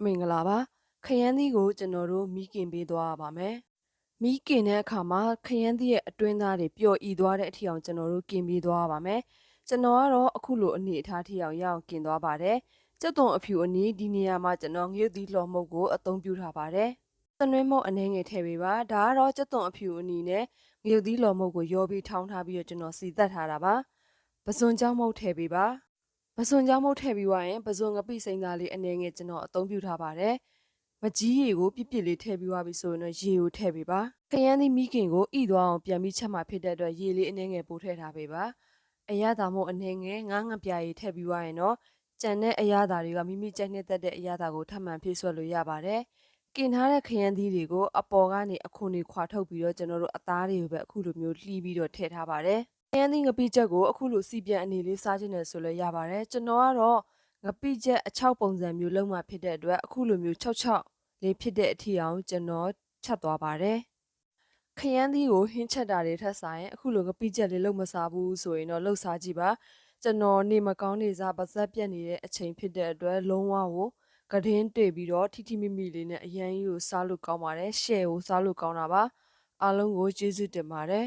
မင်္ဂလာပါခရမ်းသီးကိုကျွန်တော်တို့မီးကင်ပေးသွားရပါမယ်မီးကင်တဲ့အခါမှာခရမ်းသီးရဲ့အတွင်းသားတွေပျော်ဤသွားတဲ့အထီအောင်ကျွန်တော်တို့ကင်ပေးသွားရပါမယ်ကျွန်တော်ကတော့အခုလိုအနေအထားထီအောင်ရအောင်ကင်သွားပါတယ်ကြက်သွန်အဖြူအနီးဒီနေရာမှာကျွန်တော်ငရုတ်သီးလှော်မှုတ်ကိုအသုံးပြုထားပါတယ်သနွင်းမုတ်အနေငယ်ထည့်ပေးပါဒါကတော့ကြက်သွန်အဖြူအနီးနဲ့ငရုတ်သီးလှော်မှုတ်ကိုရောပြီးထောင်းထားပြီးတော့ကျွန်တော်စီသက်ထားတာပါပစွန်ကြောင်းမုတ်ထည့်ပေးပါပစွန်ကြောင်းမုတ်ထည့်ပြီးသွားရင်ပစွန်ငပိစိမ့်သားလေးအနေငယ်ကျွန်တော်အသုံးပြုထားပါတယ်မကြီးရေကိုပြစ်ပြစ်လေးထည့်ပြီးသွားပြီဆိုရင်တော့ရေကိုထည့်ပေးပါခရမ်းသီးမိခင်ကိုဣသွားအောင်ပြန်ပြီးချက်မှဖြစ်တဲ့အတွက်ရေလေးအနှဲငယ်ပို့ထည့်ထားပေးပါအရသာမို့အနှဲငယ်ငါးငပြားရေထည့်ပြီးသွားရင်တော့ကြံတဲ့အရသာတွေကမိမိကြိုက်နှစ်သက်တဲ့အရသာကိုထပ်မံဖြည့်ဆွတ်လို့ရပါတယ်ကင်ထားတဲ့ခရမ်းသီးတွေကိုအပေါ်ကနေအခွန်တွေခွာထုတ်ပြီးတော့ကျွန်တော်တို့အသားတွေကိုပဲအခုလိုမျိုးလှီးပြီးတော့ထည့်ထားပါတယ်ခရမ်းသီးငပိချက်ကိုအခုလိုစီပြန်အနေလေးစားခြင်းနဲ့ဆိုလဲရပါတယ်ကျွန်တော်ကတော့ငပိချက်အချောက်ပုံစံမျိုးလုံးမှဖြစ်တဲ့အတွက်အခုလိုမျိုး6လေးဖြစ်တဲ့အထီအောင်ကျွန်တော်ချက်သွားပါတယ်ခရမ်းသီးကိုဟင်းချက်တာတွေထက်ဆိုင်အခုလိုငပိချက်လေးလုံးမစားဘူးဆိုရင်တော့လှုပ်စားကြည့်ပါကျွန်တော်နေမကောင်းနေစားပါဇက်ပြက်နေတဲ့အချိန်ဖြစ်တဲ့အတွက်လုံးဝကိုကဒင်းတွေ့ပြီးတော့ထိထိမိမိလေးနဲ့အရန်ကြီးကိုစားလို့ကောင်းပါတယ်ရှယ်ကိုစားလို့ကောင်းတာပါအားလုံးကိုကျေးဇူးတင်ပါတယ်